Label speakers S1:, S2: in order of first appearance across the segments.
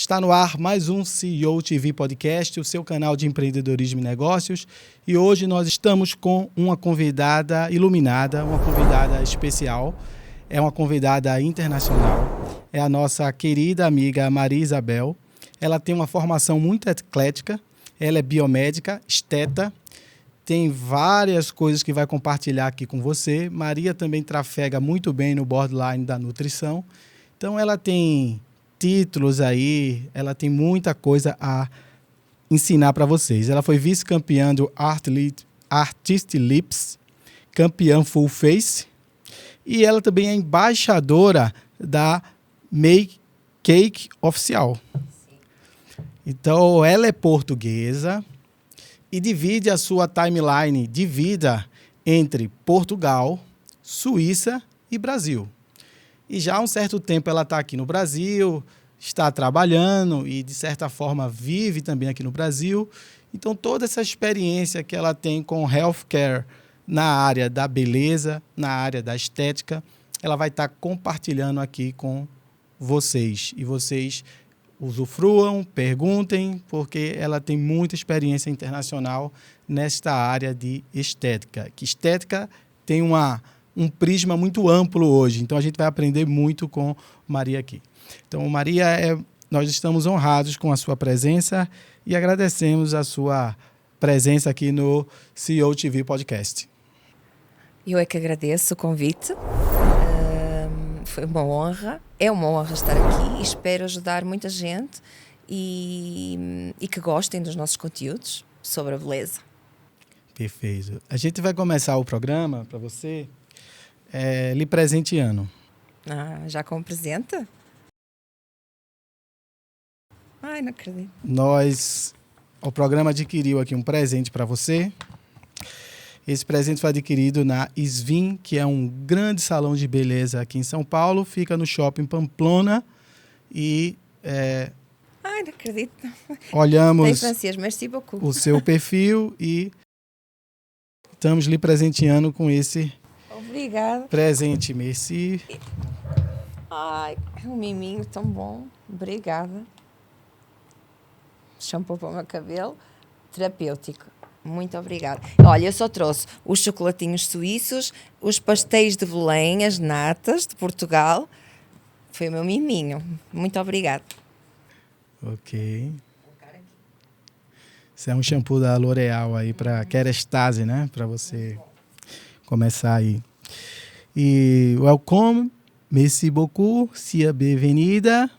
S1: Está no ar mais um CEO TV Podcast, o seu canal de empreendedorismo e negócios. E hoje nós estamos com uma convidada iluminada, uma convidada especial. É uma convidada internacional. É a nossa querida amiga Maria Isabel. Ela tem uma formação muito eclética. Ela é biomédica, esteta. Tem várias coisas que vai compartilhar aqui com você. Maria também trafega muito bem no borderline da nutrição. Então ela tem títulos aí, ela tem muita coisa a ensinar para vocês. Ela foi vice-campeã do Artist Lips, campeã Full Face, e ela também é embaixadora da Make Cake Oficial. Então, ela é portuguesa e divide a sua timeline de vida entre Portugal, Suíça e Brasil. E já há um certo tempo ela está aqui no Brasil, está trabalhando e, de certa forma, vive também aqui no Brasil. Então, toda essa experiência que ela tem com healthcare na área da beleza, na área da estética, ela vai estar compartilhando aqui com vocês. E vocês usufruam, perguntem, porque ela tem muita experiência internacional nesta área de estética. Que estética tem um prisma muito amplo hoje. Então, a gente vai aprender muito com Maria aqui. Então, Maria, nós estamos honrados com a sua presença e agradecemos a sua presença aqui no CEO TV Podcast.
S2: Eu é que agradeço o convite. Foi uma honra. É uma honra estar aqui e espero ajudar muita gente e que gostem dos nossos conteúdos sobre a beleza.
S1: Perfeito. A gente vai começar o programa para você lhe presenteando.
S2: Já como presente? Ai, não acredito.
S1: O programa adquiriu aqui um presente para você. Esse presente foi adquirido na Svin, que é um grande salão de beleza aqui em São Paulo. Fica no Shopping Pamplona. E
S2: Ai, não acredito.
S1: Olhamos
S2: francês, merci beaucoup.
S1: O seu perfil e estamos lhe presenteando com esse
S2: Obrigada.
S1: presente. Merci.
S2: Ai, um miminho tão bom. Obrigada. Shampoo para o meu cabelo. Terapêutico. Muito obrigada. Olha, eu só trouxe os chocolatinhos suíços, os pastéis de Belém, as natas de Portugal. Foi o meu miminho. Muito obrigada.
S1: Ok. Isso é um shampoo da L'Oréal aí para Kerastase, né? Para você começar aí. E welcome, merci beaucoup, sia bem-vinda.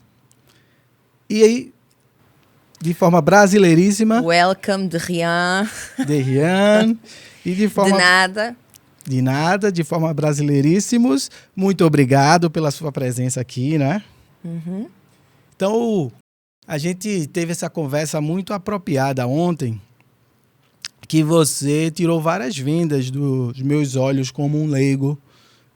S1: E aí, de forma brasileiríssima.
S2: Welcome de rien.
S1: De rien. E de forma...
S2: De nada.
S1: De nada, de forma brasileiríssimos. Muito obrigado pela sua presença aqui, né?
S2: Uhum.
S1: Então, a gente teve essa conversa muito apropriada ontem, que você tirou várias vendas dos meus olhos como um leigo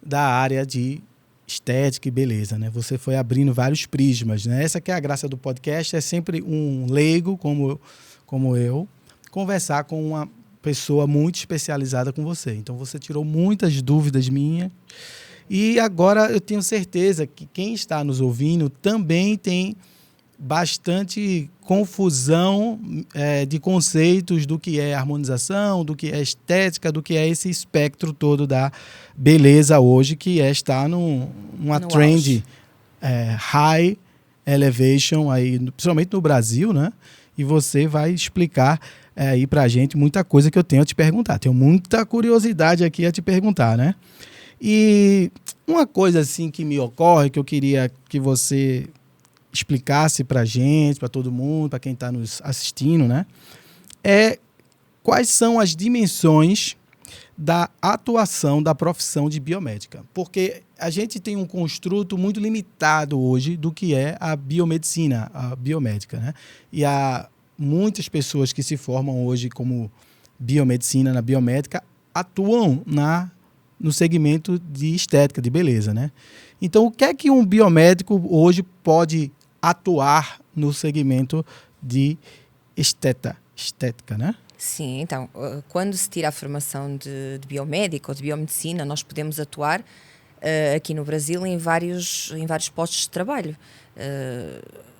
S1: da área de estética e beleza, né? Você foi abrindo vários prismas, né? Essa que é a graça do podcast, é sempre um leigo como eu conversar com uma pessoa muito especializada com você. Então, você tirou muitas dúvidas minhas e agora eu tenho certeza que quem está nos ouvindo também tem bastante confusão de conceitos do que é harmonização, do que é estética, do que é esse espectro todo da beleza hoje, que está numa trend high elevation, aí, principalmente no Brasil, né? E você vai explicar aí pra gente muita coisa que eu tenho a te perguntar. Tenho muita curiosidade aqui a te perguntar, né? E uma coisa assim que me ocorre, que eu queria que você explicasse para a gente, para todo mundo, para quem está nos assistindo, né? Quais são as dimensões da atuação da profissão de biomédica? Porque a gente tem um construto muito limitado hoje do que é a biomedicina, a biomédica, né? E há muitas pessoas que se formam hoje como biomedicina, na biomédica, atuam no segmento de estética, de beleza, né? Então, o que é que um biomédico hoje pode atuar no segmento de estética, né?
S2: Sim, então, quando se tira a formação de biomédico ou de biomedicina, nós podemos atuar aqui no Brasil em vários postos de trabalho.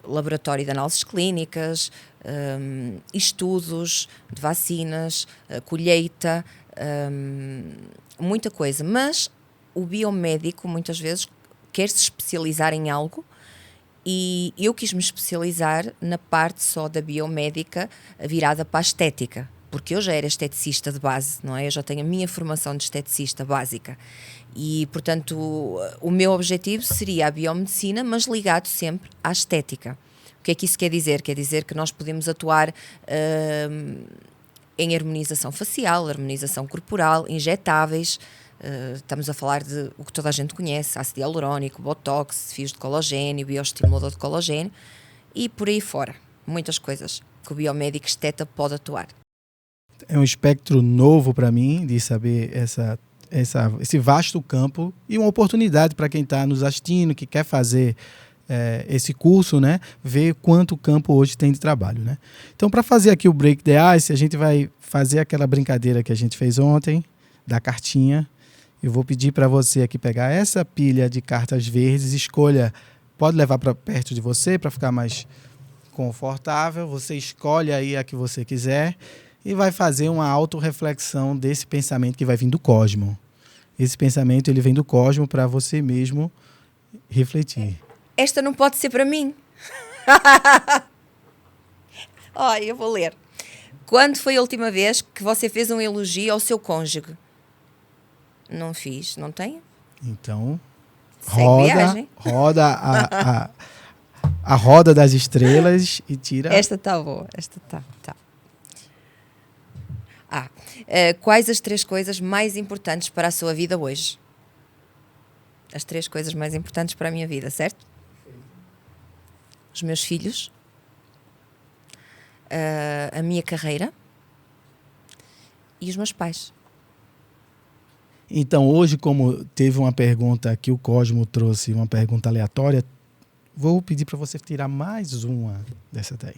S2: Laboratório de análises clínicas, estudos de vacinas, colheita, muita coisa. Mas o biomédico muitas vezes quer se especializar em algo e eu quis me especializar na parte só da biomédica virada para a estética, porque eu já era esteticista de base, não é? Eu já tenho a minha formação de esteticista básica e, portanto, o meu objetivo seria a biomedicina, mas ligado sempre à estética. O que é que isso quer dizer? Quer dizer que nós podemos atuar em harmonização facial, harmonização corporal, injetáveis. Estamos a falar de o que toda a gente conhece: ácido hialurónico, botox, fios de colagênio, bioestimulador de colagênio e por aí fora. Muitas coisas que o biomédico esteta pode atuar.
S1: É um espectro novo para mim de saber esse vasto campo e uma oportunidade para quem está nos assistindo, que quer fazer esse curso, né? Ver quanto campo hoje tem de trabalho, né? Então, para fazer aqui o Break the Ice, a gente vai fazer aquela brincadeira que a gente fez ontem, da cartinha. Eu vou pedir para você aqui pegar essa pilha de cartas verdes, escolha, pode levar para perto de você para ficar mais confortável, você escolhe aí a que você quiser e vai fazer uma autorreflexão desse pensamento que vai vir do cosmo. Esse pensamento ele vem do cosmo para você mesmo refletir.
S2: Esta não pode ser para mim. Olha, eu vou ler. Quando foi a última vez que você fez um elogio ao seu cônjuge? Não fiz, não tenho?
S1: Então,
S2: Segue
S1: roda a roda das estrelas e tira...
S2: Esta está boa, esta está. Quais as 3 coisas mais importantes para a sua vida hoje? As 3 coisas mais importantes para a minha vida, certo? Os meus filhos, a minha carreira e os meus pais.
S1: Então, hoje, como teve uma pergunta que o Cosmo trouxe, uma pergunta aleatória, vou pedir para você tirar mais uma dessa daí.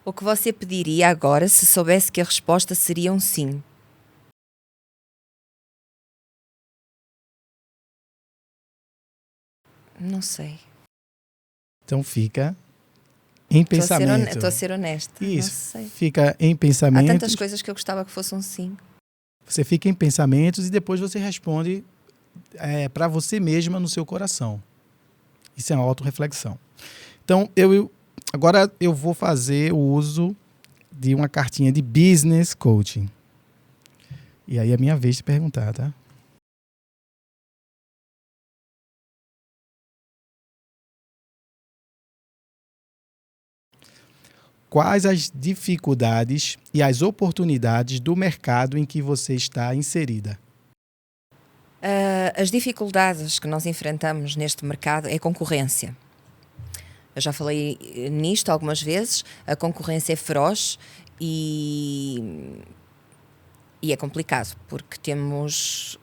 S2: O que você pediria agora se soubesse que a resposta seria um sim? Não sei.
S1: Então fica em pensamento.
S2: Estou a ser honesta.
S1: Isso,
S2: não sei.
S1: Fica em pensamentos.
S2: Há tantas coisas que eu gostava que fosse um sim.
S1: Você fica em pensamentos e depois você responde para você mesma no seu coração. Isso é uma autorreflexão. Então, agora eu vou fazer o uso de uma cartinha de business coaching. E aí é minha vez de perguntar, tá? Quais as dificuldades e as oportunidades do mercado em que você está inserida?
S2: As dificuldades que nós enfrentamos neste mercado é a concorrência. Eu já falei nisto algumas vezes. A concorrência é feroz e é complicado, porque temos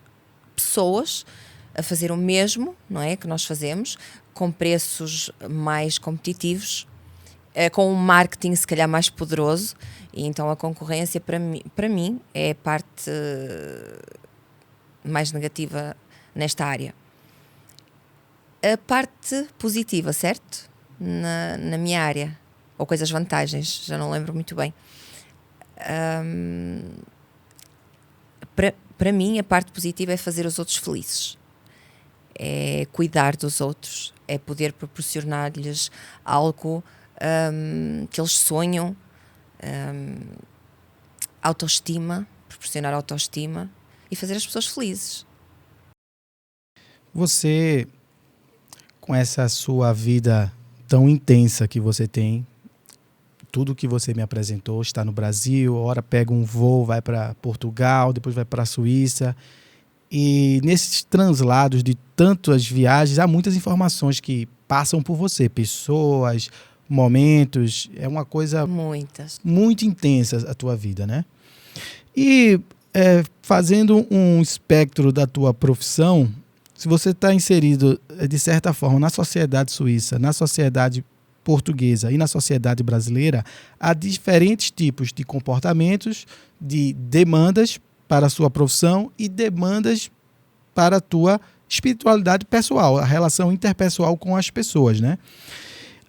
S2: pessoas a fazer o mesmo, não é, que nós fazemos, com preços mais competitivos, com um marketing se calhar mais poderoso, e então a concorrência para mim é a parte mais negativa nesta área. A parte positiva, certo? Na minha área, ou coisas vantagens, já não lembro muito bem. Para mim a parte positiva é fazer os outros felizes, é cuidar dos outros, é poder proporcionar-lhes algo que eles sonham, proporcionar autoestima e fazer as pessoas felizes.
S1: Você, com essa sua vida tão intensa que você tem, tudo que você me apresentou, está no Brasil, ora pega um voo, vai para Portugal, depois vai para a Suíça, e nesses translados de tantas viagens, há muitas informações que passam por você, pessoas, momentos, é uma coisa muito intensa a tua vida, né? E fazendo um espectro da tua profissão, se você está inserido, de certa forma, na sociedade suíça, na sociedade portuguesa e na sociedade brasileira, há diferentes tipos de comportamentos, de demandas para a sua profissão e demandas para a tua espiritualidade pessoal, a relação interpessoal com as pessoas, né?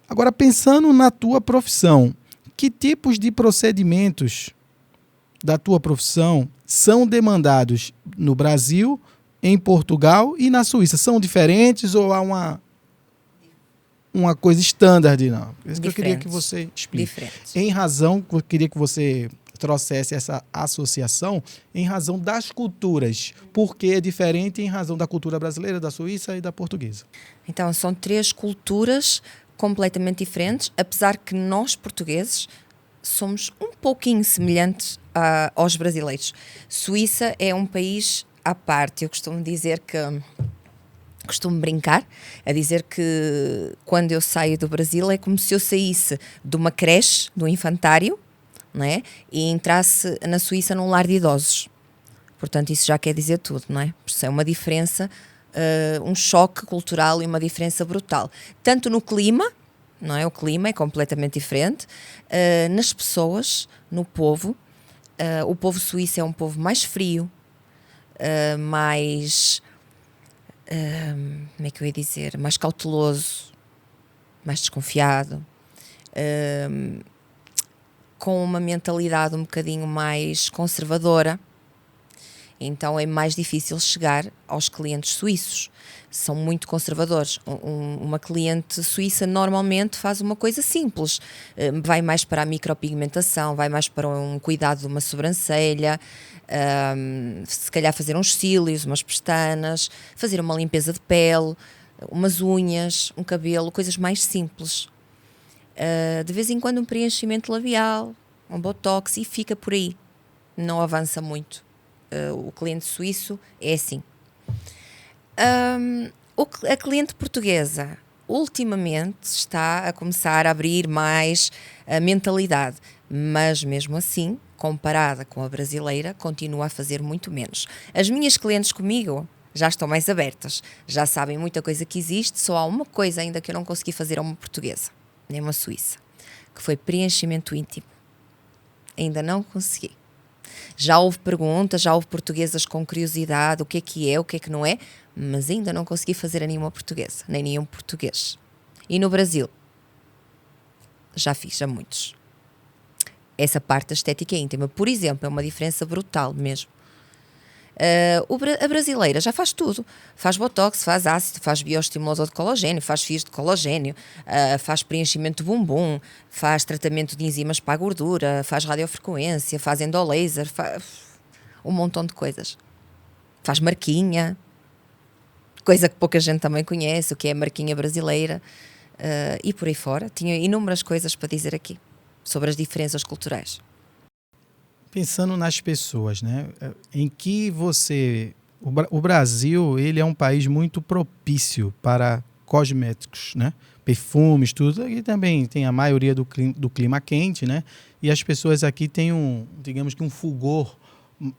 S1: Agora, pensando na tua profissão, que tipos de procedimentos da tua profissão são demandados no Brasil, em Portugal e na Suíça? São diferentes ou há uma coisa standard? Não. Isso que eu queria que você explique.
S2: Diferentes.
S1: Em razão, eu queria que você trouxesse essa associação em razão das culturas. Por que é diferente em razão da cultura brasileira, da Suíça e da portuguesa?
S2: Então, são 3 culturas completamente diferentes, apesar que nós, portugueses, somos um pouquinho semelhantes aos brasileiros. Suíça é um país à parte. Eu costumo dizer que... Costumo brincar a dizer que quando eu saio do Brasil é como se eu saísse de uma creche, do infantário, não é? E entrasse na Suíça num lar de idosos. Portanto, isso já quer dizer tudo, não é? Isso é uma diferença, um choque cultural e uma diferença brutal. Tanto no clima, não é? O clima é completamente diferente, nas pessoas, no povo. O povo suíço é um povo mais frio, mais... como é que eu ia dizer? Mais cauteloso, mais desconfiado, com uma mentalidade um bocadinho mais conservadora. Então é mais difícil chegar aos clientes suíços. São muito conservadores. Uma cliente suíça normalmente faz uma coisa simples. Vai mais para a micropigmentação, vai mais para um cuidado de uma sobrancelha, se calhar fazer uns cílios, umas pestanas, fazer uma limpeza de pele, umas unhas, um cabelo, coisas mais simples. De vez em quando um preenchimento labial, um botox e fica por aí. Não avança muito. O cliente suíço é assim. A cliente portuguesa ultimamente está a começar a abrir mais a mentalidade, mas mesmo assim, comparada com a brasileira, continua a fazer muito menos. As minhas clientes comigo já estão mais abertas, já sabem muita coisa que existe, só há uma coisa ainda que eu não consegui fazer a uma portuguesa, nem uma suíça, que foi preenchimento íntimo. Ainda não consegui. Já houve perguntas, já houve portuguesas com curiosidade, o que é, o que é que não é, mas ainda não consegui fazer a nenhuma portuguesa, nem nenhum português. E no Brasil? Já fiz a muitos. Essa parte da estética íntima, por exemplo, é uma diferença brutal mesmo. A brasileira já faz tudo. Faz botox, faz ácido, faz bioestimulador de colagênio, faz fios de colagênio, faz preenchimento de bumbum, faz tratamento de enzimas para a gordura, faz radiofrequência, faz endolaser, faz um montão de coisas. Faz marquinha, coisa que pouca gente também conhece, o que é a marquinha brasileira, e por aí fora. Tinha inúmeras coisas para dizer aqui sobre as diferenças culturais.
S1: Pensando nas pessoas, né? Em que você... O Brasil, ele é um país muito propício para cosméticos, né? Perfumes, tudo. E também tem a maioria do clima quente, né? E as pessoas aqui têm digamos que um fulgor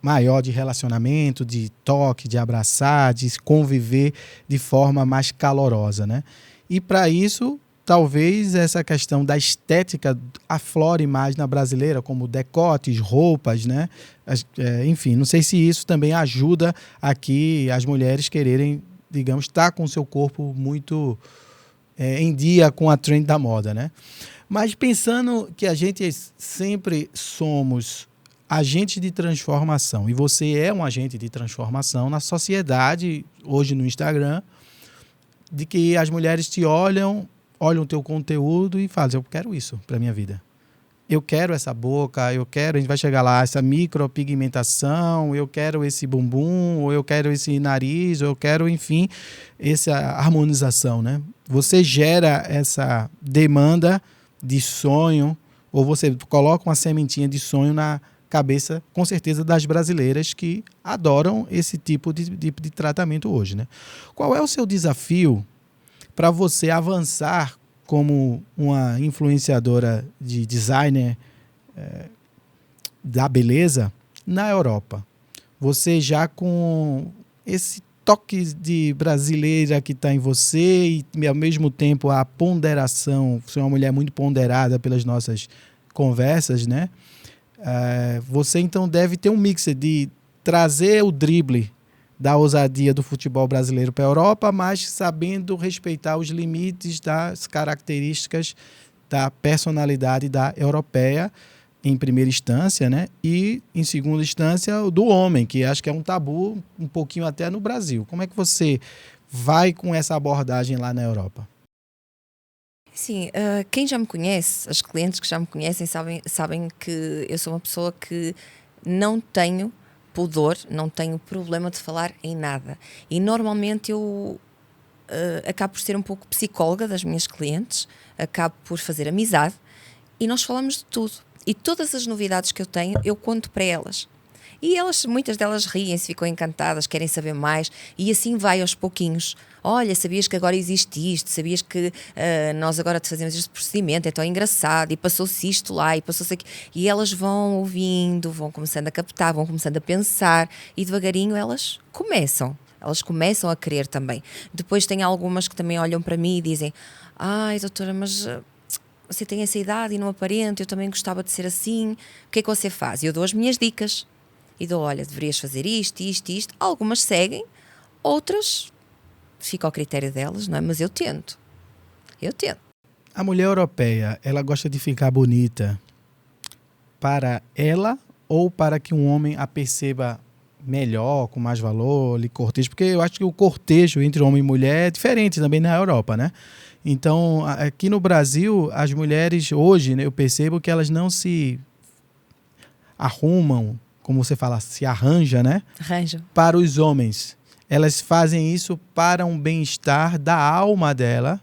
S1: maior de relacionamento, de toque, de abraçar, de conviver de forma mais calorosa, né? E para isso... Talvez essa questão da estética aflore mais na brasileira, como decotes, roupas, né? Enfim, não sei se isso também ajuda aqui as mulheres quererem, digamos, estar com o seu corpo muito em dia com a trend da moda, né? Mas pensando que a gente sempre somos agentes de transformação, e você é um agente de transformação na sociedade, hoje no Instagram, de que as mulheres te olham o teu conteúdo e fazem, eu quero isso para minha vida. Eu quero essa boca, a gente vai chegar lá, essa micropigmentação, eu quero esse bumbum, ou eu quero esse nariz, ou eu quero, enfim, essa harmonização, né? Você gera essa demanda de sonho, ou você coloca uma sementinha de sonho na cabeça, com certeza, das brasileiras que adoram esse tipo de tratamento hoje, né? Qual é o seu desafio para você avançar como uma influenciadora de designer da beleza na Europa? Você já com esse toque de brasileira que está em você e, ao mesmo tempo, a ponderação. Você é uma mulher muito ponderada pelas nossas conversas, né? Você, então, deve ter um mix de trazer o drible da ousadia do futebol brasileiro para a Europa, mas sabendo respeitar os limites das características da personalidade da europeia, em primeira instância, né? E, em segunda instância, o do homem, que acho que é um tabu um pouquinho até no Brasil. Como é que você vai com essa abordagem lá na Europa?
S2: Sim, quem já me conhece, as clientes que já me conhecem sabem que eu sou uma pessoa que não tenho pudor, não tenho problema de falar em nada. E normalmente eu acabo por ser um pouco psicóloga das minhas clientes, acabo por fazer amizade e nós falamos de tudo. E todas as novidades que eu tenho, eu conto para elas. E elas, muitas delas riem-se, ficam encantadas, querem saber mais, e assim vai aos pouquinhos. Olha, sabias que agora existe isto? Sabias que nós agora fazemos este procedimento? É tão engraçado, e passou-se isto lá, e passou-se aqui. E elas vão ouvindo, vão começando a captar, vão começando a pensar, e devagarinho elas começam a querer também. Depois tem algumas que também olham para mim e dizem: ai, doutora, mas você tem essa idade e não aparenta, eu também gostava de ser assim, o que é que você faz? E eu dou as minhas dicas. E dou, olha, deverias fazer isto, isto, isto. Algumas seguem, outras fica ao critério delas, não é? Mas eu tento.
S1: A mulher europeia, ela gosta de ficar bonita para ela ou para que um homem a perceba melhor, com mais valor, lhe cortejo? Porque eu acho que o cortejo entre homem e mulher é diferente também na Europa, né? Então, aqui no Brasil, as mulheres hoje, né, eu percebo que elas não se arrumam, como você fala, se arranja, né?
S2: Arranjam.
S1: Para os homens. Elas fazem isso para um bem-estar da alma dela,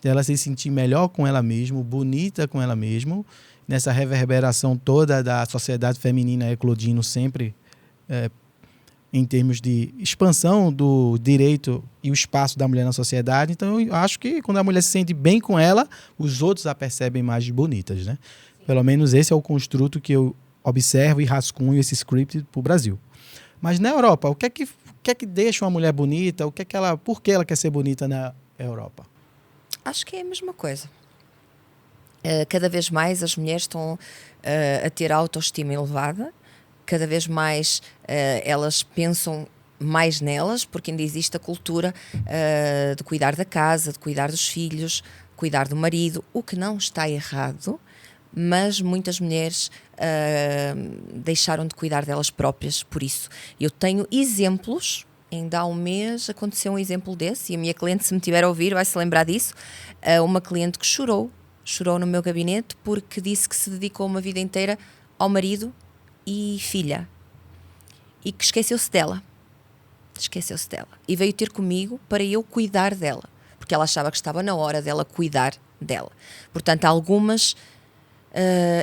S1: dela se sentir melhor com ela mesma, bonita com ela mesma, nessa reverberação toda da sociedade feminina eclodindo sempre em termos de expansão do direito e o espaço da mulher na sociedade. Então, eu acho que quando a mulher se sente bem com ela, os outros a percebem mais bonitas, né? Pelo menos esse é o construto que eu observo e rascunho esse script para o Brasil. Mas na Europa, o que é que deixa uma mulher bonita? Por que ela quer ser bonita na Europa?
S2: Acho que é a mesma coisa. Cada vez mais as mulheres estão a ter a autoestima elevada, cada vez mais elas pensam mais nelas, porque ainda existe a cultura de cuidar da casa, de cuidar dos filhos, cuidar do marido, o que não está errado, mas muitas mulheres deixaram de cuidar delas próprias por isso. Eu tenho exemplos, ainda há um mês aconteceu um exemplo desse, e a minha cliente, se me tiver a ouvir, vai se lembrar disso, uma cliente que chorou no meu gabinete porque disse que se dedicou uma vida inteira ao marido e filha, e que esqueceu-se dela, e veio ter comigo para eu cuidar dela, porque ela achava que estava na hora dela cuidar dela. Portanto, algumas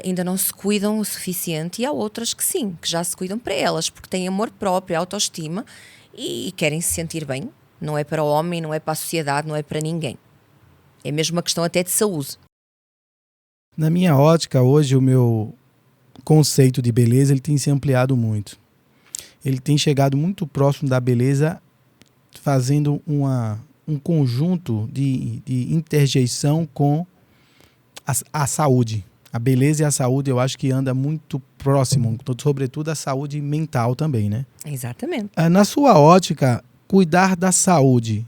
S2: ainda não se cuidam o suficiente, e há outras que sim, que já se cuidam para elas, porque têm amor próprio, autoestima e querem se sentir bem. Não é para o homem, não é para a sociedade, não é para ninguém. É mesmo uma questão até de saúde.
S1: Na minha ótica, hoje, o meu conceito de beleza ele tem se ampliado muito. Ele tem chegado muito próximo da beleza, fazendo um conjunto de interjeição com a saúde. A beleza e a saúde eu acho que anda muito próximo, sobretudo a saúde mental também, né?
S2: Exatamente.
S1: Na sua ótica, cuidar da saúde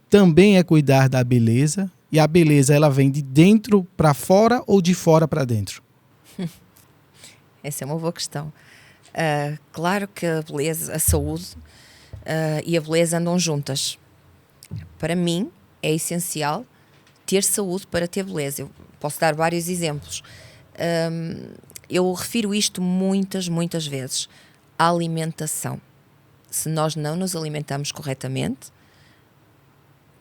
S1: também é cuidar da beleza, e a beleza ela vem de dentro para fora ou de fora para dentro?
S2: Essa é uma boa questão. Claro que a beleza, a saúde e a beleza andam juntas. Para mim é essencial ter saúde para ter beleza. Eu posso dar vários exemplos. Eu refiro isto muitas vezes. A alimentação. Se nós não nos alimentamos corretamente,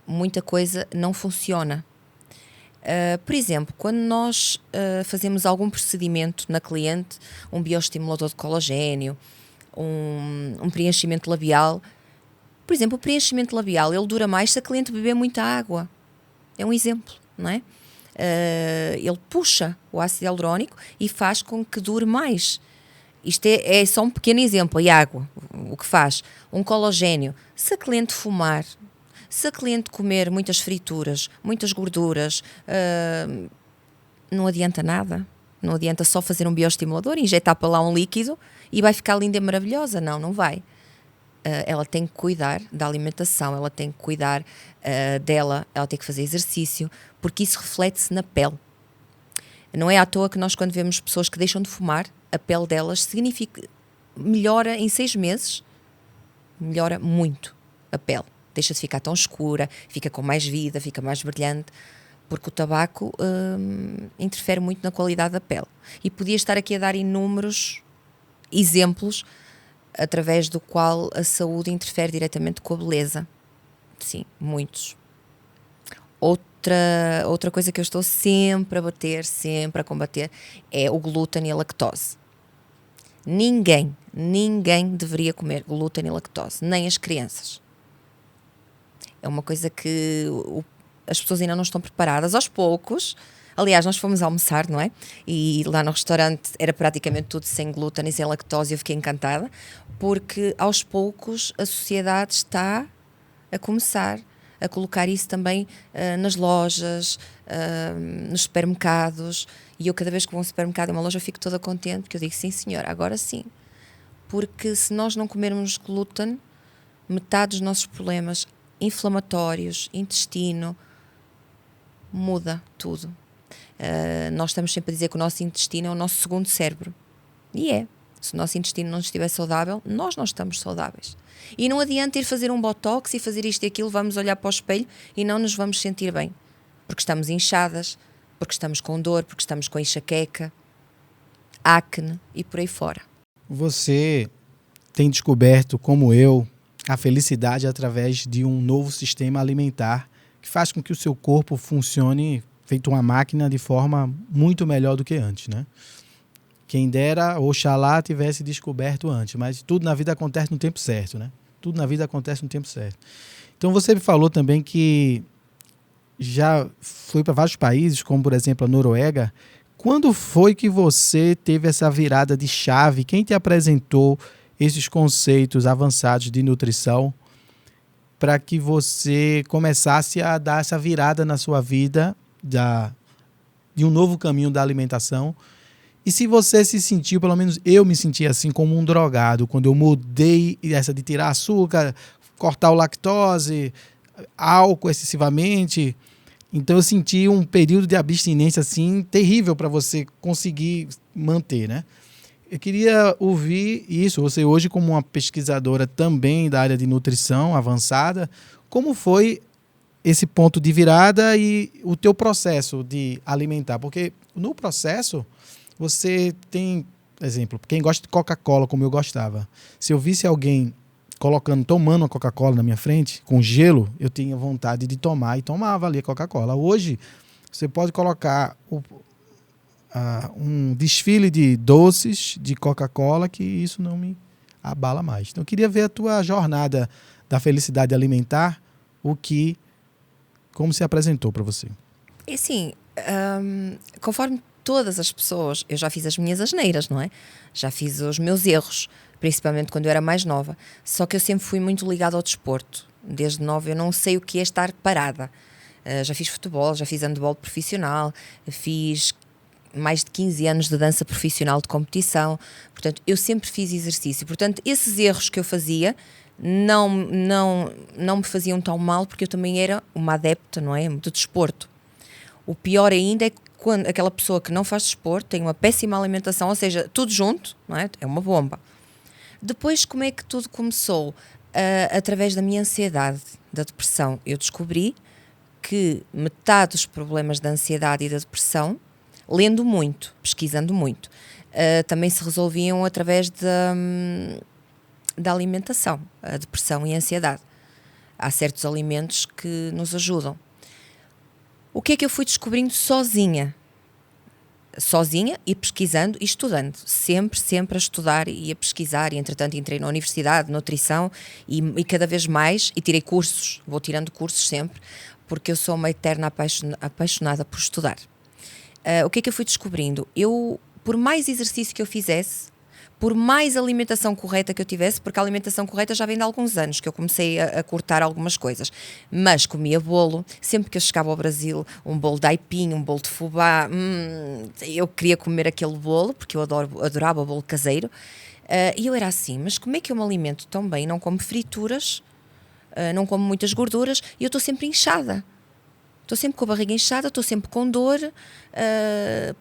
S2: muita coisa não funciona. Por exemplo, quando nós fazemos algum procedimento na cliente, um bioestimulador de colagênio, um preenchimento labial, por exemplo, o preenchimento labial, ele dura mais se a cliente beber muita água. É um exemplo, não é? Ele puxa o ácido hialurónico e faz com que dure mais. Isto é só um pequeno exemplo. E a água, o que faz? Um colagênio. Se a cliente fumar, se a cliente comer muitas frituras, muitas gorduras, não adianta nada. Não adianta só fazer um bioestimulador, injetar para lá um líquido e vai ficar linda e maravilhosa. Não, não vai. Ela tem que cuidar da alimentação, ela tem que cuidar dela, ela tem que fazer exercício, porque isso reflete-se na pele. Não é à toa que nós, quando vemos pessoas que deixam de fumar, a pele delas melhora em 6 meses, melhora muito a pele. Deixa de ficar tão escura, fica com mais vida, fica mais brilhante, porque o tabaco interfere muito na qualidade da pele. E podia estar aqui a dar inúmeros exemplos através do qual a saúde interfere diretamente com a beleza. Sim, muitos. Outra coisa que eu estou sempre a bater, sempre a combater, é o glúten e a lactose. Ninguém deveria comer glúten e lactose, nem as crianças. É uma coisa que as pessoas ainda não estão preparadas. Aos poucos, aliás, nós fomos almoçar, não é? E lá no restaurante era praticamente tudo sem glúten e sem lactose, eu fiquei encantada, porque aos poucos a sociedade está a começar a colocar isso também nas lojas, nos supermercados, e eu cada vez que vou a um supermercado, uma loja, eu fico toda contente, porque eu digo, sim senhora, agora sim, porque se nós não comermos glúten, metade dos nossos problemas inflamatórios, intestino, muda tudo. Nós estamos sempre a dizer que o nosso intestino é o nosso segundo cérebro, e é. Se o nosso intestino não estiver saudável, nós não estamos saudáveis. E não adianta ir fazer um botox e fazer isto e aquilo, vamos olhar para o espelho e não nos vamos sentir bem. Porque estamos inchadas, porque estamos com dor, porque estamos com enxaqueca, acne e por aí fora.
S1: Você tem descoberto, como eu, a felicidade através de um novo sistema alimentar que faz com que o seu corpo funcione feito uma máquina de forma muito melhor do que antes, né? Quem dera, oxalá tivesse descoberto antes, mas tudo na vida acontece no tempo certo, né? Tudo na vida acontece no tempo certo. Então você me falou também que já foi para vários países, como por exemplo a Noruega. Quando foi que você teve essa virada de chave? Quem te apresentou esses conceitos avançados de nutrição para que você começasse a dar essa virada na sua vida de um novo caminho da alimentação? E se você se sentiu, pelo menos eu me senti assim, como um drogado, quando eu mudei essa de tirar açúcar, cortar o lactose, álcool excessivamente. Então eu senti um período de abstinência assim terrível para você conseguir manter, né? Eu queria ouvir isso, você hoje como uma pesquisadora também da área de nutrição avançada, como foi esse ponto de virada e o teu processo de alimentar? Porque no processo você tem, exemplo, quem gosta de Coca-Cola como eu gostava, se eu visse alguém tomando uma Coca-Cola na minha frente, com gelo, eu tinha vontade de tomar e tomava ali a Coca-Cola. Hoje, você pode colocar um desfile de doces de Coca-Cola que isso não me abala mais. Então, eu queria ver a tua jornada da felicidade alimentar, como se apresentou para você.
S2: E assim, conforme todas as pessoas, eu já fiz as minhas asneiras, não é? Já fiz os meus erros, principalmente quando eu era mais nova. Só que eu sempre fui muito ligada ao desporto. Desde nova eu não sei o que é estar parada. Já fiz futebol, já fiz handebol profissional, fiz mais de 15 anos de dança profissional de competição. Portanto, eu sempre fiz exercício. Portanto, esses erros que eu fazia não me faziam tão mal, porque eu também era uma adepta, não é? Do desporto. O pior ainda é quando aquela pessoa que não faz desporto tem uma péssima alimentação, ou seja, tudo junto, não é? É uma bomba. Depois, como é que tudo começou? Através da minha ansiedade, da depressão. Eu descobri que metade dos problemas da ansiedade e da depressão, lendo muito, pesquisando muito, também se resolviam através da alimentação, a depressão e a ansiedade. Há certos alimentos que nos ajudam. O que é que eu fui descobrindo sozinha e pesquisando e estudando, sempre a estudar e a pesquisar, e entretanto entrei na universidade, nutrição, e cada vez mais, e tirei cursos, vou tirando cursos sempre, porque eu sou uma eterna apaixonada por estudar. O que é que eu fui descobrindo? Por mais exercício que eu fizesse, por mais alimentação correta que eu tivesse, porque a alimentação correta já vem de alguns anos, que eu comecei a cortar algumas coisas, mas comia bolo, sempre que eu chegava ao Brasil, um bolo de aipim, um bolo de fubá, eu queria comer aquele bolo, porque eu adorava o bolo caseiro, e eu era assim, mas como é que eu me alimento tão bem? Não como frituras, não como muitas gorduras, e eu estou sempre inchada. Estou sempre com a barriga inchada, estou sempre com dor,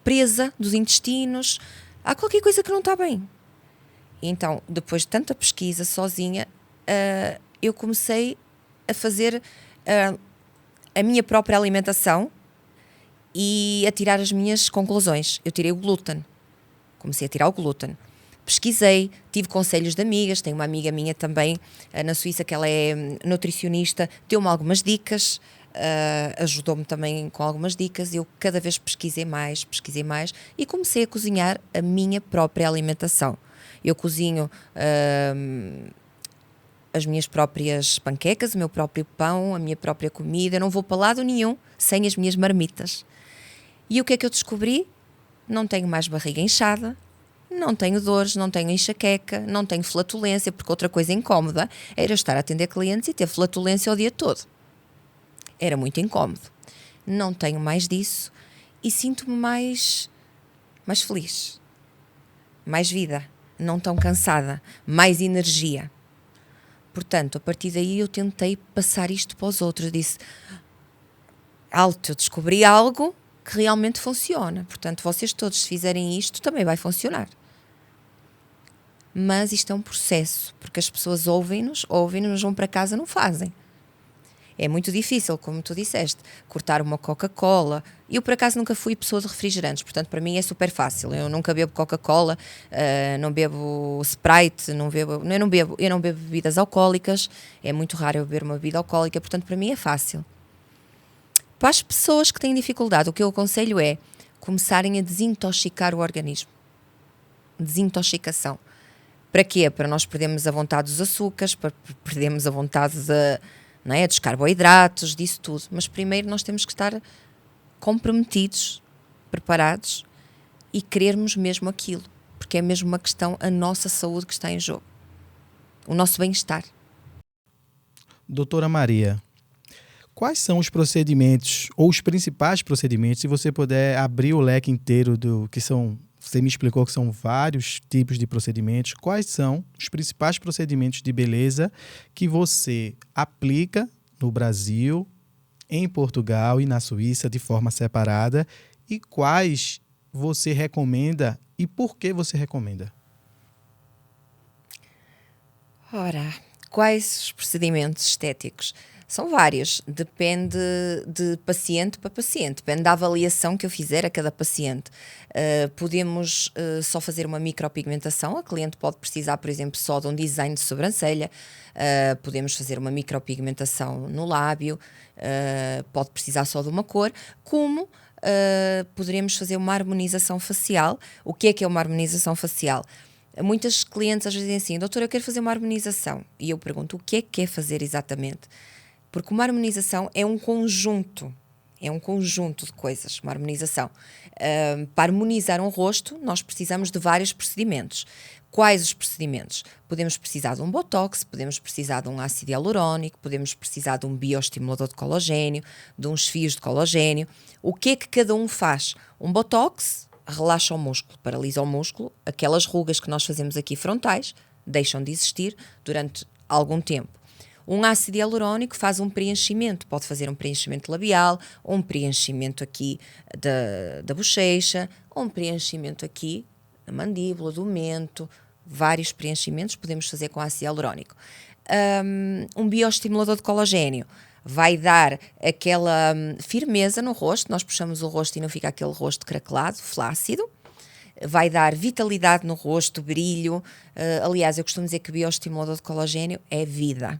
S2: presa dos intestinos, há qualquer coisa que não está bem. Então, depois de tanta pesquisa sozinha, eu comecei a fazer a minha própria alimentação e a tirar as minhas conclusões. Eu tirei o glúten. Comecei a tirar o glúten. Pesquisei, tive conselhos de amigas, tenho uma amiga minha também na Suíça que ela é nutricionista, deu-me algumas dicas, ajudou-me também com algumas dicas. Eu cada vez pesquisei mais e comecei a cozinhar a minha própria alimentação. Eu cozinho as minhas próprias panquecas, o meu próprio pão, a minha própria comida. Eu não vou para lado nenhum sem as minhas marmitas. E o que é que eu descobri? Não tenho mais barriga inchada, não tenho dores, não tenho enxaqueca, não tenho flatulência, porque outra coisa incómoda era estar a atender clientes e ter flatulência o dia todo. Era muito incómodo. Não tenho mais disso e sinto-me mais feliz, mais vida, não tão cansada, mais energia. Portanto, a partir daí eu tentei passar isto para os outros. Eu disse, eu descobri algo que realmente funciona. Portanto, vocês todos, se fizerem isto, também vai funcionar. Mas isto é um processo, porque as pessoas ouvem-nos, mas vão para casa, não fazem. É muito difícil, como tu disseste, cortar uma Coca-Cola. Eu, por acaso, nunca fui pessoa de refrigerantes, portanto, para mim é super fácil. Eu nunca bebo Coca-Cola, não bebo Sprite, eu não bebo bebidas alcoólicas. É muito raro eu beber uma bebida alcoólica, portanto, para mim é fácil. Para as pessoas que têm dificuldade, o que eu aconselho é começarem a desintoxicar o organismo. Desintoxicação. Para quê? Para nós perdermos a vontade dos açúcares, para perdermos a vontade dos carboidratos, disso tudo. Mas primeiro nós temos que estar comprometidos, preparados e querermos mesmo aquilo. Porque é mesmo uma questão, a nossa saúde que está em jogo. O nosso bem-estar.
S1: Doutora Maria, quais são os procedimentos ou os principais procedimentos, se você puder abrir o leque inteiro do que são, você me explicou que são vários tipos de procedimentos, quais são os principais procedimentos de beleza que você aplica no Brasil, em Portugal e na Suíça de forma separada e quais você recomenda e por que você recomenda?
S2: Ora, quais os procedimentos estéticos? São vários, depende de paciente para paciente, depende da avaliação que eu fizer a cada paciente. Podemos só fazer uma micropigmentação, a cliente pode precisar, por exemplo, só de um design de sobrancelha, podemos fazer uma micropigmentação no lábio, pode precisar só de uma cor, como poderemos fazer uma harmonização facial. O que é uma harmonização facial? Muitas clientes às vezes dizem assim, doutora, eu quero fazer uma harmonização. E eu pergunto, o que é que quer fazer exatamente? Porque uma harmonização é um conjunto de coisas, uma harmonização. Para harmonizar um rosto, nós precisamos de vários procedimentos. Quais os procedimentos? Podemos precisar de um botox, podemos precisar de um ácido hialurónico, podemos precisar de um bioestimulador de colagênio, de uns fios de colagênio. O que é que cada um faz? Um botox relaxa o músculo, paralisa o músculo, aquelas rugas que nós fazemos aqui frontais deixam de existir durante algum tempo. Um ácido hialurónico faz um preenchimento, pode fazer um preenchimento labial, um preenchimento aqui da bochecha, um preenchimento aqui da mandíbula, do mento, vários preenchimentos podemos fazer com ácido hialurónico. Um bioestimulador de colagênio vai dar aquela firmeza no rosto, nós puxamos o rosto e não fica aquele rosto craquelado, flácido. Vai dar vitalidade no rosto, brilho. Aliás, eu costumo dizer que bioestimulador de colagênio é vida.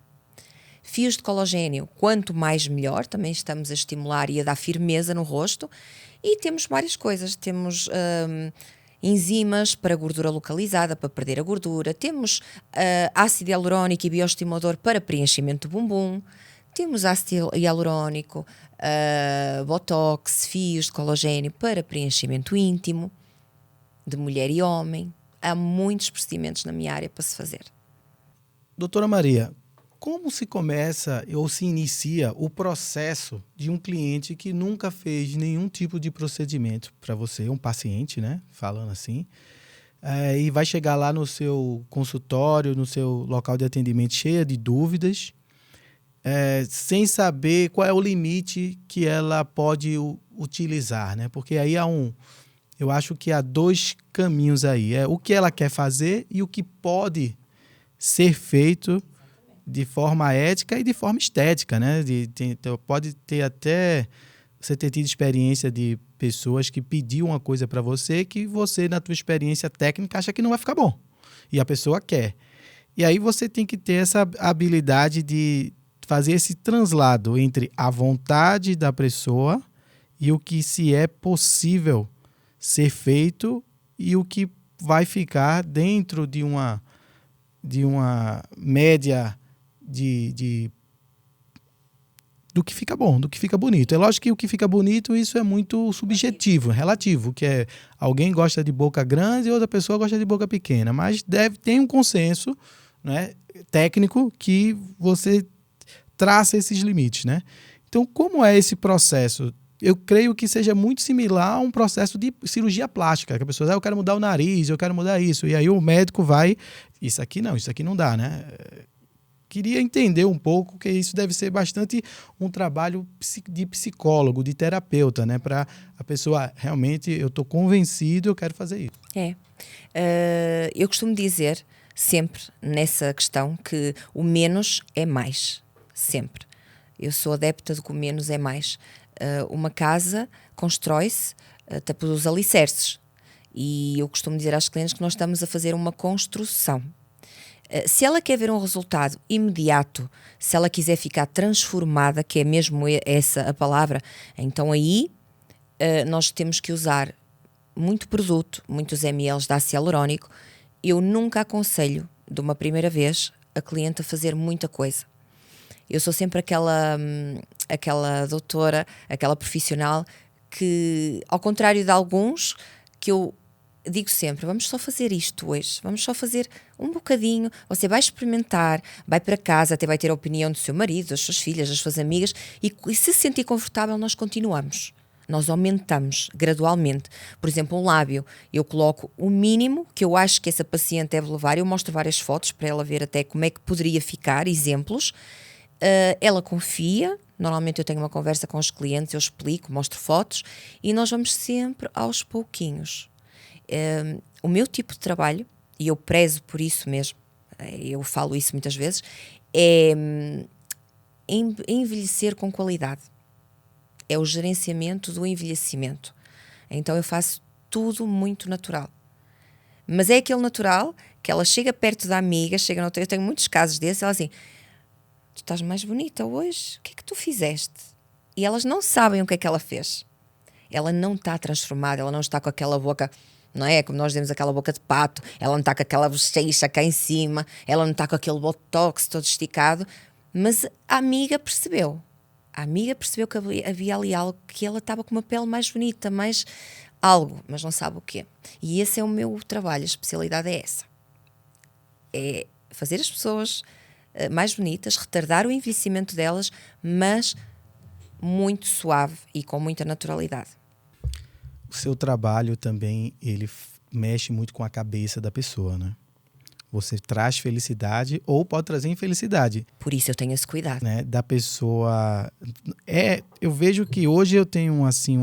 S2: Fios de colagênio, quanto mais melhor, também estamos a estimular e a dar firmeza no rosto. E temos várias coisas, temos enzimas para gordura localizada, para perder a gordura, temos ácido hialurónico e bioestimulador para preenchimento do bumbum, temos ácido hialurónico, botox, fios de colagênio para preenchimento íntimo, de mulher e homem, há muitos procedimentos na minha área para se fazer.
S1: Doutora Maria, como se começa ou se inicia o processo de um cliente que nunca fez nenhum tipo de procedimento para você, um paciente, né? Falando assim, e vai chegar lá no seu consultório, no seu local de atendimento cheia de dúvidas, sem saber qual é o limite que ela pode utilizar, né? Porque aí eu acho que há dois caminhos aí, o que ela quer fazer e o que pode ser feito de forma ética e de forma estética, né? Pode ter até você ter tido experiência de pessoas que pediam uma coisa para você que você, na tua experiência técnica, acha que não vai ficar bom. E a pessoa quer. E aí você tem que ter essa habilidade de fazer esse translado entre a vontade da pessoa e o que se é possível ser feito e o que vai ficar dentro de uma média do que fica bom, do que fica bonito. É lógico que o que fica bonito, isso é muito subjetivo, relativo, que é alguém gosta de boca grande e outra pessoa gosta de boca pequena, mas tem um consenso, né, técnico que você traça esses limites, né? Então, como é esse processo? Eu creio que seja muito similar a um processo de cirurgia plástica, que a pessoa diz, eu quero mudar o nariz, eu quero mudar isso, e aí o médico vai, isso aqui não dá, né? Queria entender um pouco que isso deve ser bastante um trabalho de psicólogo, de terapeuta, né? Para a pessoa, realmente, eu estou convencido, eu quero fazer isso.
S2: Eu costumo dizer sempre nessa questão que o menos é mais, sempre. Eu sou adepta de que o menos é mais. Uma casa constrói-se até pelos alicerces e eu costumo dizer às clientes que nós estamos a fazer uma construção. Se ela quer ver um resultado imediato, se ela quiser ficar transformada, que é mesmo essa a palavra, então aí nós temos que usar muito produto, muitos ml de ácido hialurónico. Eu nunca aconselho de uma primeira vez a cliente a fazer muita coisa. Eu sou sempre aquela doutora, aquela profissional que, ao contrário de alguns, que eu digo sempre, vamos só fazer isto hoje, vamos só fazer um bocadinho, você vai experimentar, vai para casa, até vai ter a opinião do seu marido, das suas filhas, das suas amigas, e se sentir confortável, nós continuamos. Nós aumentamos gradualmente. Por exemplo, um lábio, eu coloco o mínimo que eu acho que essa paciente deve levar, eu mostro várias fotos para ela ver até como é que poderia ficar, exemplos. Ela confia, normalmente eu tenho uma conversa com os clientes, eu explico, mostro fotos e nós vamos sempre aos pouquinhos. O meu tipo de trabalho, e eu prezo por isso mesmo, eu falo isso muitas vezes, é envelhecer com qualidade. É o gerenciamento do envelhecimento. Então eu faço tudo muito natural. Mas é aquele natural que ela chega perto da amiga, eu tenho muitos casos desses, ela assim, tu estás mais bonita hoje, o que é que tu fizeste? E elas não sabem o que é que ela fez. Ela não está transformada, ela não está com aquela boca, não é? Como nós dizemos, aquela boca de pato, ela não está com aquela bochecha cá em cima, ela não está com aquele botox todo esticado, mas a amiga percebeu. A amiga percebeu que havia ali algo, que ela estava com uma pele mais bonita, mais algo, mas não sabe o quê. E esse é o meu trabalho, a especialidade é essa. É fazer as pessoas mais bonitas, retardar o envelhecimento delas, mas muito suave e com muita naturalidade.
S1: O seu trabalho também, ele mexe muito com a cabeça da pessoa, né? Você traz felicidade ou pode trazer infelicidade.
S2: Por isso eu tenho esse cuidado.
S1: Né? Da pessoa... eu vejo que hoje eu tenho, assim,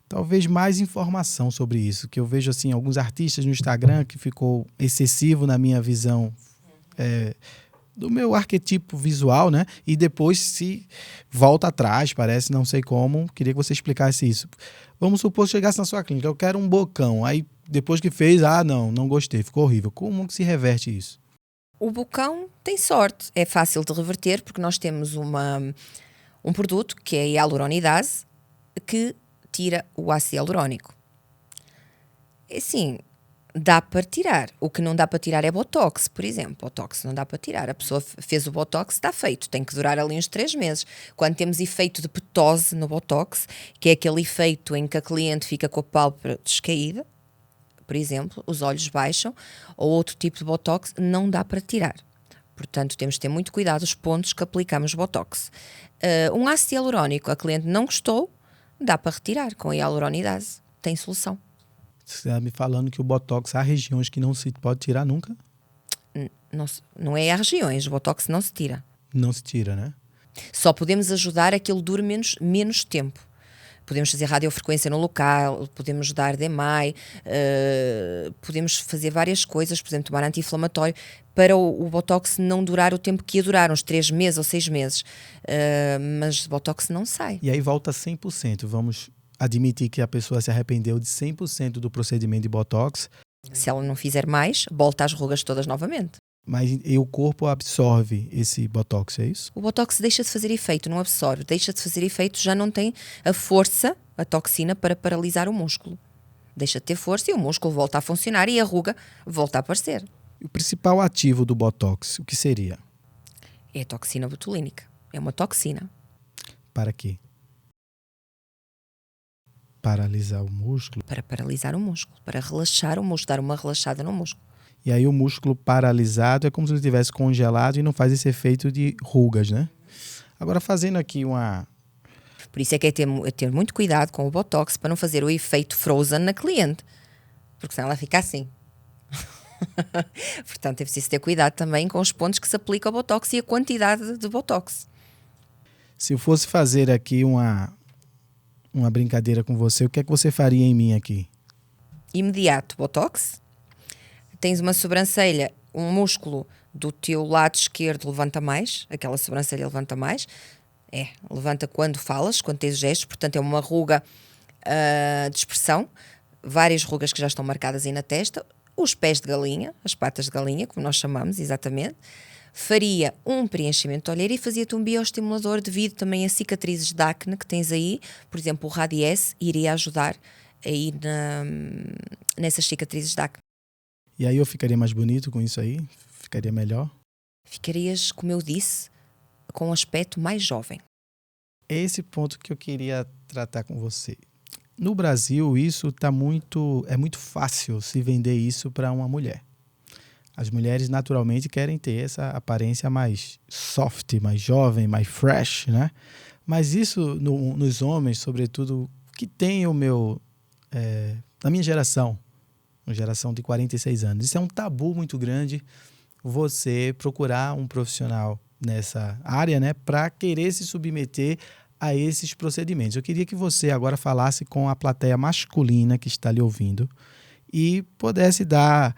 S1: talvez mais informação sobre isso. Que eu vejo, assim, alguns artistas no Instagram que ficou excessivo na minha visão do meu arquetipo visual, né? E depois se volta atrás, parece, não sei como. Queria que você explicasse isso. Vamos supor que chegasse na sua clínica, eu quero um bocão. Aí, depois que fez, não gostei, ficou horrível. Como que se reverte isso?
S2: O bocão tem sorte, é fácil de reverter, porque nós temos um produto, que é a hialuronidase, que tira o ácido hialurónico. Assim, dá para tirar. O que não dá para tirar é botox, por exemplo. Botox não dá para tirar. A pessoa fez o botox, está feito. Tem que durar ali uns 3 meses. Quando temos efeito de petose no botox, que é aquele efeito em que a cliente fica com a pálpebra descaída, por exemplo, os olhos baixam, ou outro tipo de botox, não dá para tirar. Portanto, temos de ter muito cuidado os pontos que aplicamos botox. Um ácido hialurónico, a cliente não gostou, dá para retirar com a hialuronidase. Tem solução.
S1: Você está me falando que o botox há regiões que não se pode tirar nunca?
S2: Não é as regiões, o botox não se tira.
S1: Não se tira, né?
S2: Só podemos ajudar a que ele dure menos tempo. Podemos fazer radiofrequência no local, podemos dar DMAI, podemos fazer várias coisas, por exemplo, tomar anti-inflamatório, para o botox não durar o tempo que ia durar, uns 3 meses ou 6 meses. Mas o botox não sai.
S1: E aí volta 100%. Vamos admitir que a pessoa se arrependeu de 100% do procedimento de botox.
S2: Se ela não fizer mais, volta às rugas todas novamente.
S1: Mas e o corpo absorve esse botox, é isso?
S2: O botox deixa de fazer efeito, não absorve. Deixa de fazer efeito, já não tem a força, a toxina, para paralisar o músculo. Deixa de ter força e o músculo volta a funcionar e a ruga volta a aparecer.
S1: E o principal ativo do botox, o que seria?
S2: É a toxina botulínica. É uma toxina.
S1: Para quê? Paralisar o músculo?
S2: Para paralisar o músculo, para relaxar o músculo, dar uma relaxada no músculo.
S1: E aí o músculo paralisado é como se ele estivesse congelado e não faz esse efeito de rugas, né? Agora fazendo aqui uma...
S2: Por isso é que é ter muito cuidado com o botox para não fazer o efeito frozen na cliente. Porque senão ela fica assim. Portanto, é preciso ter cuidado também com os pontos que se aplica ao botox e a quantidade de botox.
S1: Se eu fosse fazer aqui uma brincadeira com você, o que é que você faria em mim aqui?
S2: Imediato, botox. Tens uma sobrancelha, um músculo do teu lado esquerdo levanta mais, aquela sobrancelha levanta mais. Levanta quando falas, quando tens gestos, portanto é uma ruga de expressão, várias rugas que já estão marcadas aí na testa, os pés de galinha, as patas de galinha, como nós chamamos, exatamente. Faria um preenchimento de olheira e fazia-te um bioestimulador devido também a cicatrizes de acne que tens aí. Por exemplo, o Radiesse iria ajudar aí nessas cicatrizes de acne.
S1: E aí eu ficaria mais bonito com isso aí? Ficaria melhor?
S2: Ficarias, como eu disse, com um aspecto mais jovem.
S1: É esse ponto que eu queria tratar com você. No Brasil, isso é muito fácil se vender isso para uma mulher. As mulheres naturalmente querem ter essa aparência mais soft, mais jovem, mais fresh, né? Mas isso nos homens, sobretudo, que tem na minha geração, uma geração de 46 anos, isso é um tabu muito grande, você procurar um profissional nessa área, né, para querer se submeter a esses procedimentos. Eu queria que você agora falasse com a plateia masculina que está lhe ouvindo e pudesse dar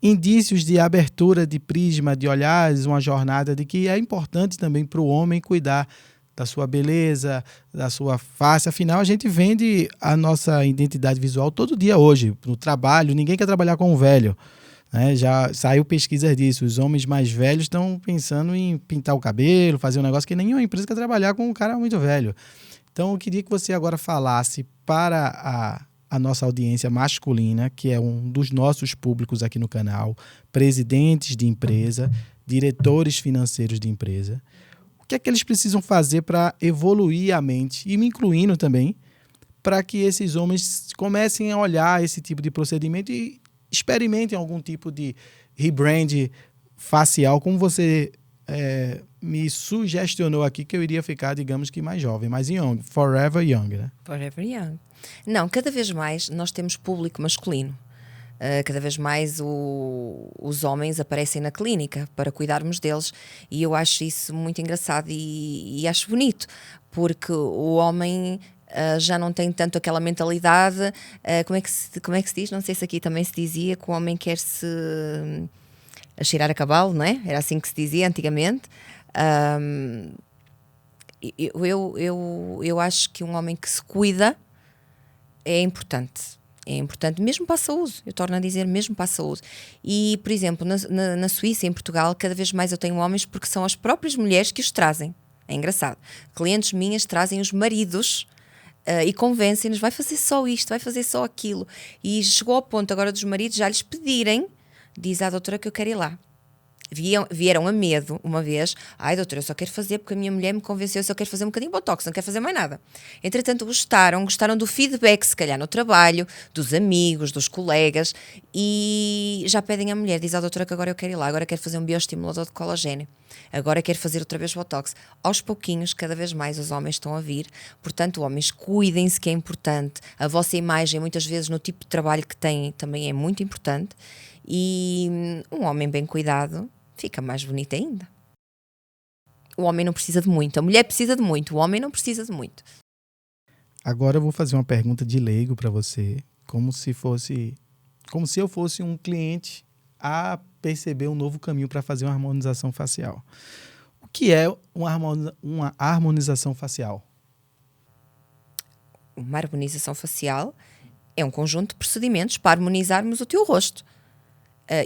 S1: indícios de abertura de prisma, de olhares, uma jornada de que é importante também para o homem cuidar da sua beleza, da sua face. Afinal, a gente vende a nossa identidade visual todo dia hoje, no trabalho. Ninguém quer trabalhar com um velho, né? Já saiu pesquisa disso. Os homens mais velhos estão pensando em pintar o cabelo, fazer um negócio que nenhuma empresa quer trabalhar com um cara muito velho. Então, eu queria que você agora falasse para a nossa audiência masculina, que é um dos nossos públicos aqui no canal, presidentes de empresa, diretores financeiros de empresa, o que é que eles precisam fazer para evoluir a mente, e me incluindo também, para que esses homens comecem a olhar esse tipo de procedimento e experimentem algum tipo de rebrand facial, como você me sugestionou aqui, que eu iria ficar, digamos que mais jovem, mais young, forever young, né?
S2: Forever young. Não, cada vez mais nós temos público masculino. Cada vez mais os homens aparecem na clínica para cuidarmos deles, e eu acho isso muito engraçado e acho bonito, porque o homem já não tem tanto aquela mentalidade, como é que se diz? Não sei se aqui também se dizia que o homem quer se a cheirar a cavalo, não é? Era assim que se dizia antigamente. Eu acho que um homem que se cuida é importante. É importante, mesmo para a saúde, eu torno a dizer, mesmo para a saúde. E, por exemplo, na Suíça e em Portugal, cada vez mais eu tenho homens, porque são as próprias mulheres que os trazem. É engraçado. Clientes minhas trazem os maridos e convencem-nos, vai fazer só isto, vai fazer só aquilo. E chegou ao ponto agora dos maridos já lhes pedirem, diz à doutora que eu quero ir lá. Vieram a medo uma vez. Ai, doutora, eu só quero fazer porque a minha mulher me convenceu, eu só quero fazer um bocadinho de botox, não quero fazer mais nada. Entretanto, gostaram do feedback, se calhar no trabalho, dos amigos, dos colegas, e já pedem à mulher, diz à doutora que agora eu quero ir lá, agora quero fazer um bioestimulador de colagênio, agora quero fazer outra vez botox. Aos pouquinhos, cada vez mais os homens estão a vir, portanto, homens, cuidem-se, que é importante. A vossa imagem, muitas vezes, no tipo de trabalho que têm, também é muito importante, e um homem bem cuidado fica mais bonito ainda. O homem não precisa de muito, a mulher precisa de muito, o homem não precisa de muito.
S1: Agora eu vou fazer uma pergunta de leigo para você, como se eu fosse um cliente a perceber um novo caminho para fazer uma harmonização facial. O que é uma harmonização facial?
S2: Uma harmonização facial é um conjunto de procedimentos para harmonizarmos o teu rosto.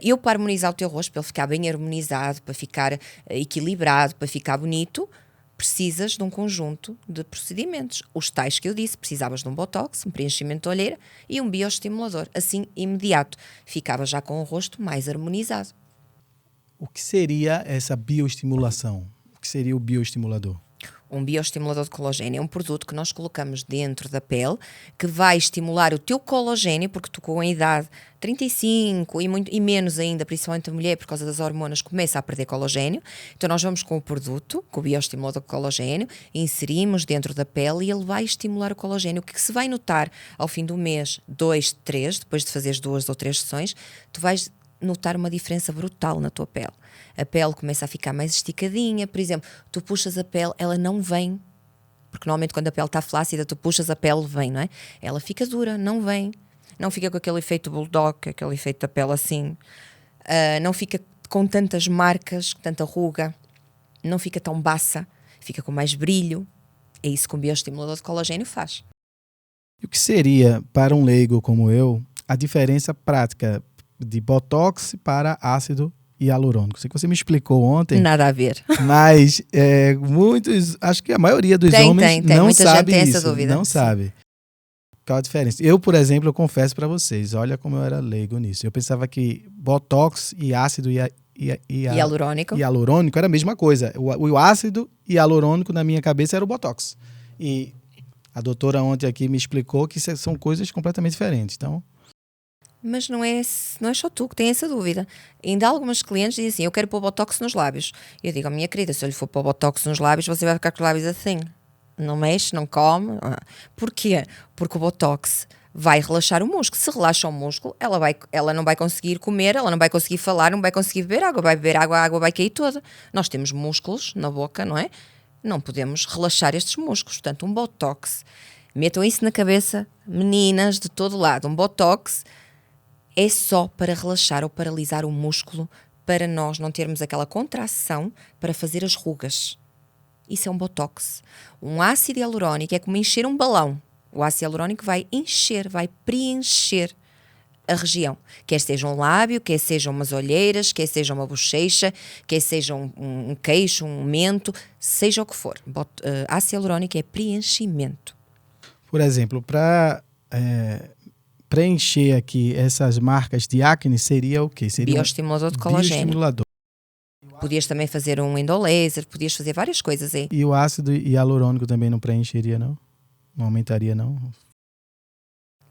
S2: Eu, para harmonizar o teu rosto, para ele ficar bem harmonizado, para ficar equilibrado, para ficar bonito, precisas de um conjunto de procedimentos. Os tais que eu disse, precisavas de um botox, um preenchimento de olheira e um bioestimulador. Assim, imediato, ficava já com o rosto mais harmonizado.
S1: O que seria essa bioestimulação? O que seria o bioestimulador?
S2: Um bioestimulador de colagênio é um produto que nós colocamos dentro da pele que vai estimular o teu colagênio, porque tu, com a idade 35 e menos ainda, principalmente a mulher, por causa das hormonas, começa a perder colagênio. Então nós vamos com o produto, com o bioestimulador de colagênio, inserimos dentro da pele e ele vai estimular o colagênio. O que se vai notar ao fim do mês 2, 3, depois de fazeres 2 ou 3 sessões, tu vais notar uma diferença brutal na tua pele. A pele começa a ficar mais esticadinha, por exemplo, tu puxas a pele, ela não vem, porque normalmente quando a pele está flácida, tu puxas a pele, vem, não é? Ela fica dura, não vem, não fica com aquele efeito bulldog, aquele efeito da pele assim, não fica com tantas marcas, tanta ruga, não fica tão baça, fica com mais brilho. É isso que um bioestimulador de colagênio faz.
S1: E o que seria, para um leigo como eu, a diferença prática de botox para ácido hialurônico? Sei que você me explicou ontem.
S2: Nada a ver.
S1: Mas muitos, acho que a maioria dos homens não
S2: muita
S1: sabe
S2: gente tem
S1: isso.
S2: essa dúvida.
S1: Não sabe. Qual a diferença? Eu, por exemplo, eu confesso para vocês, olha como eu era leigo nisso. Eu pensava que botox e ácido hialurônico era a mesma coisa. O ácido hialurônico na minha cabeça era o botox. E a doutora ontem aqui me explicou que são coisas completamente diferentes. Então,
S2: mas não é só tu que tens essa dúvida. Ainda há algumas clientes dizem assim, eu quero pôr botox nos lábios. Eu digo, minha querida, se eu lhe for pôr botox nos lábios, você vai ficar com os lábios assim. Não mexe, não come. Porquê? Porque o botox vai relaxar o músculo. Se relaxa o músculo, ela não vai conseguir comer, ela não vai conseguir falar, não vai conseguir beber água. Vai beber água, a água vai cair toda. Nós temos músculos na boca, não é? Não podemos relaxar estes músculos. Portanto, um botox, metam isso na cabeça, meninas de todo lado, um botox é só para relaxar ou paralisar o músculo, para nós não termos aquela contração para fazer as rugas. Isso é um botox. Um ácido hialurônico é como encher um balão. O ácido hialurônico vai encher, vai preencher a região. Quer seja um lábio, quer sejam umas olheiras, quer seja uma bochecha, quer seja um queixo, um mento, seja o que for. Ácido hialurônico é preenchimento.
S1: por exemplo, para preencher aqui essas marcas de acne, seria o quê? Seria
S2: bioestimulador de colagênio.
S1: Bioestimulador.
S2: Podias também fazer um endolaser, podias fazer várias coisas aí.
S1: E o ácido hialurônico também não preencheria, não? Não aumentaria, não?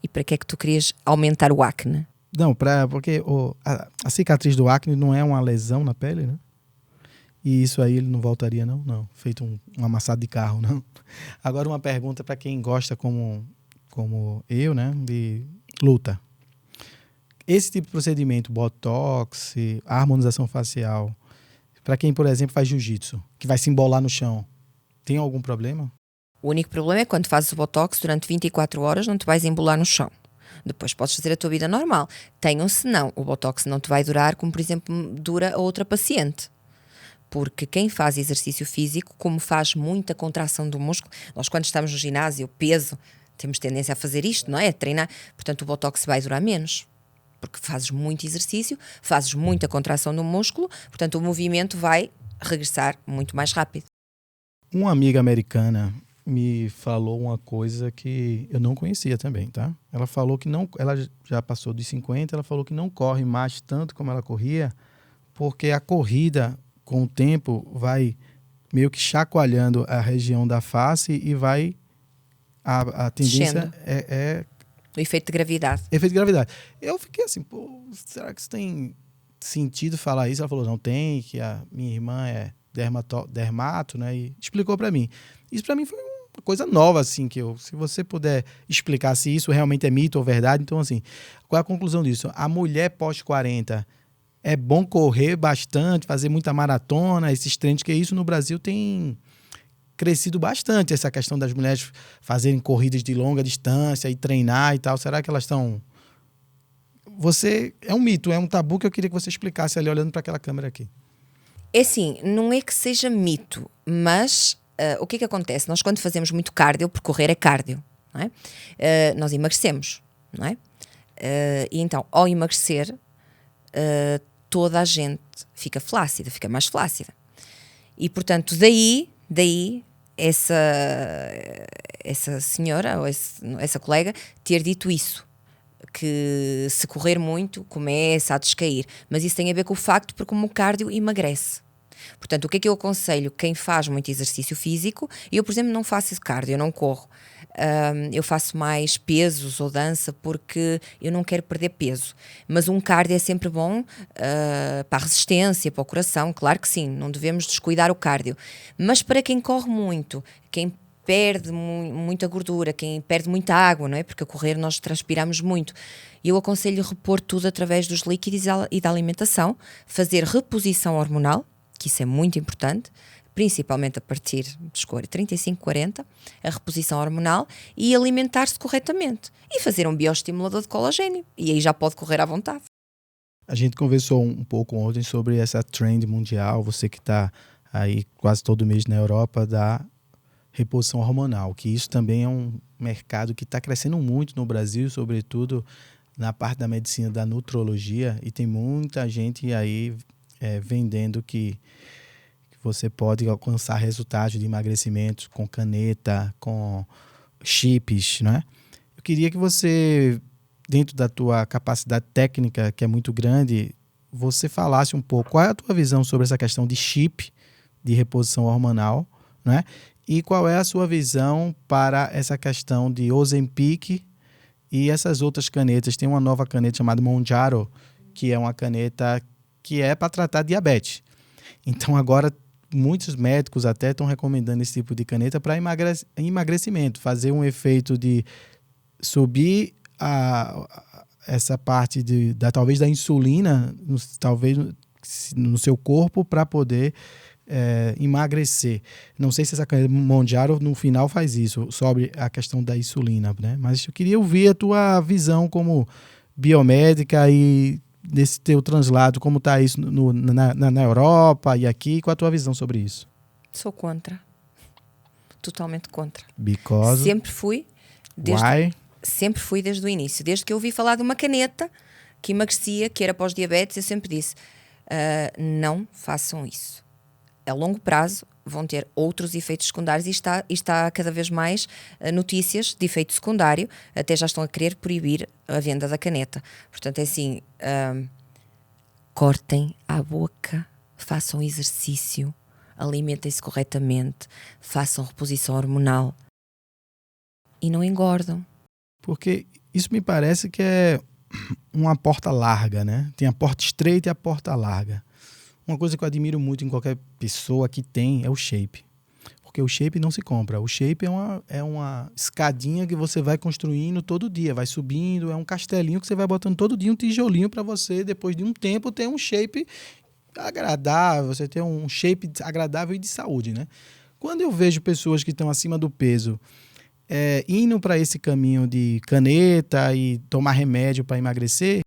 S2: E para que é que tu querias aumentar o acne?
S1: Não, porque a cicatriz do acne não é uma lesão na pele, né? E isso aí ele não voltaria, não? Não, feito um amassado de carro, não. Agora uma pergunta para quem gosta como eu, né? De luta. Esse tipo de procedimento, botox, harmonização facial, para quem, por exemplo, faz jiu-jitsu, que vai se embolar no chão, tem algum problema?
S2: O único problema é que quando fazes o botox, durante 24 horas não te vais embolar no chão. Depois podes fazer a tua vida normal. Tenham-se não, o botox não te vai durar como, por exemplo, dura a outra paciente. Porque quem faz exercício físico, como faz muita contração do músculo, nós quando estamos no ginásio, peso, temos tendência a fazer isto, não é? A treinar. Portanto, o botox vai durar menos. Porque fazes muito exercício, fazes muita contração do músculo, portanto, o movimento vai regressar muito mais rápido.
S1: Uma amiga americana me falou uma coisa que eu não conhecia também, tá? Ela falou que não, ela já passou dos 50, ela falou que não corre mais tanto como ela corria, porque a corrida, com o tempo, vai meio que chacoalhando a região da face e vai... A tendência
S2: Descendo.
S1: é
S2: O efeito de gravidade.
S1: efeito de gravidade. Eu fiquei assim, pô, será que isso tem sentido falar isso? Ela falou, não tem, que a minha irmã é dermato, né? E explicou pra mim. Isso pra mim foi uma coisa nova, assim, se você puder explicar se isso realmente é mito ou verdade, então assim, qual é a conclusão disso? A mulher pós-40 é bom correr bastante, fazer muita maratona, esses treinos, que isso no Brasil tem crescido bastante, essa questão das mulheres fazerem corridas de longa distância e treinar e tal. Será que elas estão... É um mito, é um tabu que eu queria que você explicasse ali olhando para aquela câmera aqui.
S2: É assim, não é que seja mito, mas o que é que acontece? Nós quando fazemos muito cardio, porque correr é cardio, não é? Nós emagrecemos, não é? E então, ao emagrecer, toda a gente fica flácida, fica mais flácida. E portanto, daí essa senhora ou essa colega ter dito isso, que se correr muito começa a descair, mas isso tem a ver com o facto porque o cardio emagrece. Portanto, o que é que eu aconselho? Quem faz muito exercício físico, eu por exemplo não faço esse cardio, eu não corro, eu faço mais pesos ou dança porque eu não quero perder peso, mas um cardio é sempre bom para a resistência, para o coração, claro que sim, não devemos descuidar o cardio, mas para quem corre muito, quem perde muita gordura, quem perde muita água, não é? Porque a correr nós transpiramos muito. Eu aconselho repor tudo através dos líquidos e da alimentação, fazer reposição hormonal, que isso é muito importante, principalmente a partir dos 35, 40, a reposição hormonal, e alimentar-se corretamente. E fazer um bioestimulador de colagênio. E aí já pode correr à vontade.
S1: A gente conversou um pouco ontem sobre essa trend mundial, você que está aí quase todo mês na Europa, da reposição hormonal, que isso também é um mercado que está crescendo muito no Brasil, sobretudo na parte da medicina da nutrologia, e tem muita gente aí vendendo que você pode alcançar resultados de emagrecimento com caneta, com chips, né? Eu queria que você, dentro da tua capacidade técnica, que é muito grande, você falasse um pouco qual é a tua visão sobre essa questão de chip, de reposição hormonal, né? E qual é a sua visão para essa questão de Ozempic e essas outras canetas? Tem uma nova caneta chamada Mounjaro, que é uma caneta que é para tratar diabetes. Então agora muitos médicos até estão recomendando esse tipo de caneta para emagrecimento, fazer um efeito de subir essa parte talvez da insulina, talvez no seu corpo, para poder emagrecer. Não sei se essa caneta Mounjaro no final faz isso, sobre a questão da insulina, né? Mas eu queria ouvir a tua visão como biomédica e desse teu translado, como está isso na Europa e aqui, qual a tua visão sobre isso?
S2: Sou contra. Totalmente contra.
S1: Because?
S2: Sempre fui.
S1: Why?
S2: Sempre fui desde o início. Desde que eu ouvi falar de uma caneta que emagrecia, que era pós-diabetes, eu sempre disse, não façam isso. A longo prazo vão ter outros efeitos secundários e está cada vez mais notícias de efeito secundário, até já estão a querer proibir a venda da caneta. Portanto, é assim, cortem a boca, façam exercício, alimentem-se corretamente, façam reposição hormonal e não engordam.
S1: Porque isso me parece que é uma porta larga, né? Tem a porta estreita e a porta larga. Uma coisa que eu admiro muito em qualquer pessoa que tem é o shape. Porque o shape não se compra. O shape é uma escadinha que você vai construindo todo dia, vai subindo, é um castelinho que você vai botando todo dia, um tijolinho para você, depois de um tempo, ter um shape agradável, você ter um shape agradável e de saúde, né? Quando eu vejo pessoas que estão acima do peso indo para esse caminho de caneta e tomar remédio para emagrecer...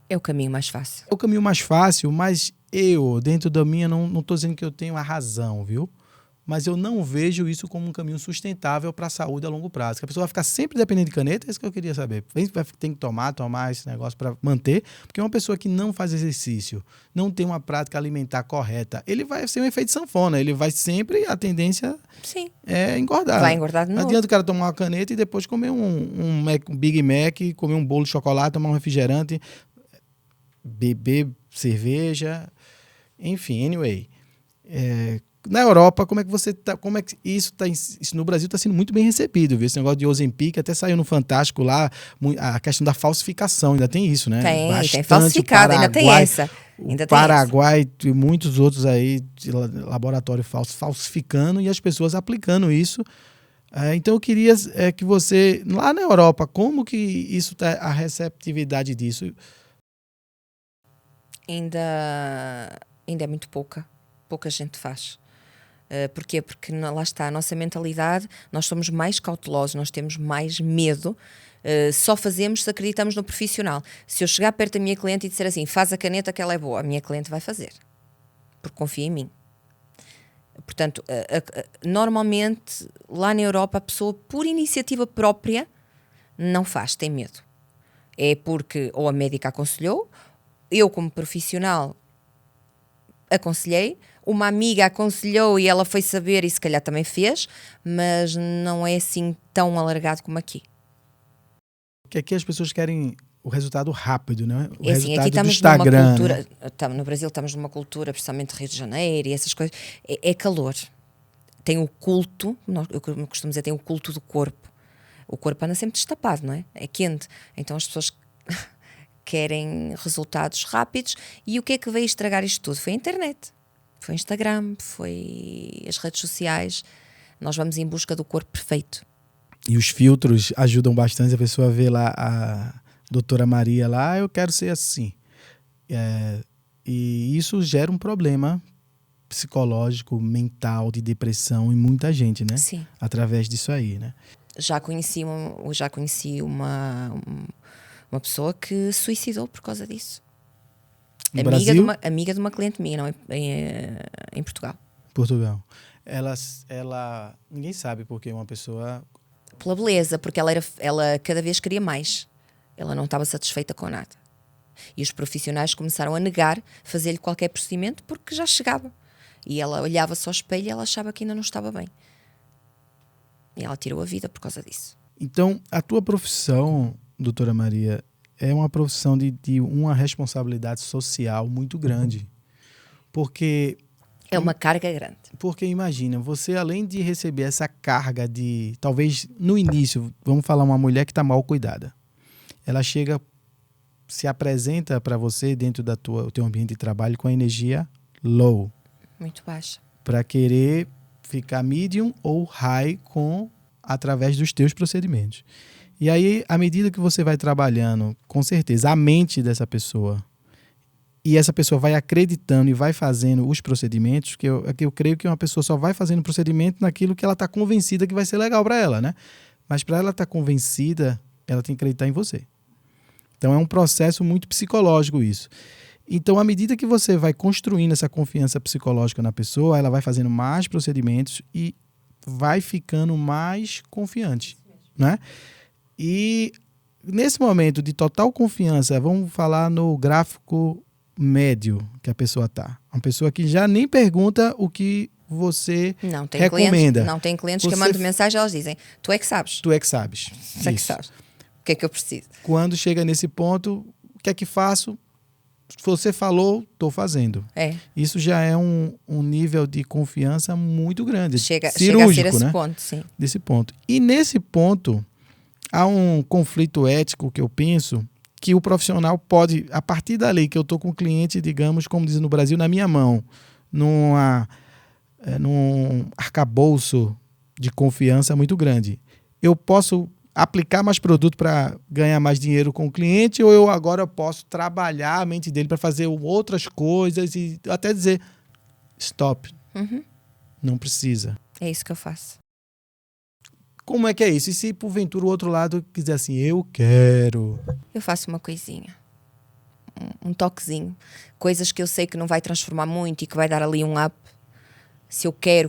S2: É o caminho mais fácil.
S1: É o caminho mais fácil, mas eu, dentro da minha, não estou dizendo que eu tenho a razão, viu? Mas eu não vejo isso como um caminho sustentável para a saúde a longo prazo. Que a pessoa vai ficar sempre dependendo de caneta, é isso que eu queria saber. Tem que tomar esse negócio para manter, porque uma pessoa que não faz exercício, não tem uma prática alimentar correta, ele vai ser um efeito sanfona, ele vai sempre, a tendência
S2: Sim.
S1: é engordar.
S2: Vai engordar de novo.
S1: Não adianta o cara tomar uma caneta e depois comer um Big Mac, comer um bolo de chocolate, tomar um refrigerante. beber cerveja, enfim, anyway. Na Europa, como é que você tá, como é que isso no Brasil está sendo muito bem recebido, viu? Esse negócio de Ozempic até saiu no Fantástico lá, a questão da falsificação, ainda tem isso, né?
S2: Tem falsificado, ainda tem essa.
S1: O Paraguai e muitos outros aí de laboratório falsificando e as pessoas aplicando isso. Então eu queria que você, lá na Europa, como que isso tá, a receptividade disso?
S2: Ainda é muito pouca gente faz. Porquê? Porque lá está a nossa mentalidade, nós somos mais cautelosos, nós temos mais medo, só fazemos se acreditamos no profissional. Se eu chegar perto da minha cliente e disser assim, faz a caneta que ela é boa, a minha cliente vai fazer, porque confia em mim. Portanto, normalmente lá na Europa a pessoa por iniciativa própria não faz, tem medo. É porque ou a médica aconselhou, eu como profissional aconselhei, uma amiga aconselhou e ela foi saber e se calhar também fez, mas não é assim tão alargado como aqui.
S1: Porque aqui as pessoas querem o resultado rápido, né? O
S2: assim,
S1: resultado
S2: aqui estamos
S1: do Instagram,
S2: numa cultura,
S1: né?
S2: No Brasil estamos numa cultura, principalmente Rio de Janeiro e essas coisas, é calor. Tem o culto, eu costumo dizer, tem o culto do corpo. O corpo anda sempre destapado, não é? É quente. Então as pessoas querem resultados rápidos. E o que é que veio estragar isto tudo? Foi a internet, foi o Instagram, foi as redes sociais. Nós vamos em busca do corpo perfeito.
S1: E os filtros ajudam bastante. A pessoa vê lá a doutora Maria lá, eu quero ser assim. E isso gera um problema psicológico, mental, de depressão em muita gente, né?
S2: Sim.
S1: Através disso aí, né?
S2: Já conheci uma pessoa que se suicidou por causa disso. Amiga de uma cliente minha, não, em Portugal.
S1: Portugal. Ela ninguém sabe porque uma pessoa...
S2: Pela beleza, porque ela cada vez queria mais. Ela não estava satisfeita com nada. E os profissionais começaram a negar fazer-lhe qualquer procedimento porque já chegava. E ela olhava-se ao espelho e ela achava que ainda não estava bem. E ela tirou a vida por causa disso.
S1: Então, a tua profissão, doutora Maria, é uma profissão de uma responsabilidade social muito grande. Porque...
S2: é uma carga grande.
S1: Porque imagina, você além de receber essa carga de... Talvez no início, vamos falar uma mulher que está mal cuidada. Ela chega, se apresenta para você dentro do teu ambiente de trabalho com a energia low.
S2: Muito baixa.
S1: Para querer ficar medium ou high através dos teus procedimentos. E aí, à medida que você vai trabalhando, com certeza, a mente dessa pessoa, e essa pessoa vai acreditando e vai fazendo os procedimentos, que eu creio que uma pessoa só vai fazendo procedimento naquilo que ela está convencida que vai ser legal para ela, né? Mas para ela estar convencida, ela tem que acreditar em você. Então é um processo muito psicológico isso. Então, à medida que você vai construindo essa confiança psicológica na pessoa, ela vai fazendo mais procedimentos e vai ficando mais confiante, né? E nesse momento de total confiança, vamos falar no gráfico médio que a pessoa está. Uma pessoa que já nem pergunta o que você recomenda.
S2: Não tem clientes que mandam mensagem e elas dizem, tu é que sabes.
S1: Tu é que sabes.
S2: Tu é que sabes. O que é que eu preciso?
S1: Quando chega nesse ponto, o que é que faço? Você falou, estou fazendo. Isso já é um nível de confiança muito grande.
S2: Chega a
S1: cirúrgico,
S2: ser esse
S1: né?
S2: ponto, sim.
S1: Desse ponto. E nesse ponto, há um conflito ético que eu penso que o profissional pode, a partir da lei que eu estou com o cliente, digamos, como diz no Brasil, na minha mão, num arcabouço de confiança muito grande. Eu posso aplicar mais produto para ganhar mais dinheiro com o cliente, ou eu agora posso trabalhar a mente dele para fazer outras coisas e até dizer stop, não precisa.
S2: É isso que eu faço.
S1: Como é que é isso? E se porventura o outro lado quiser assim, eu quero?
S2: Eu faço uma coisinha, um toquezinho, coisas que eu sei que não vai transformar muito e que vai dar ali um up. Se eu quero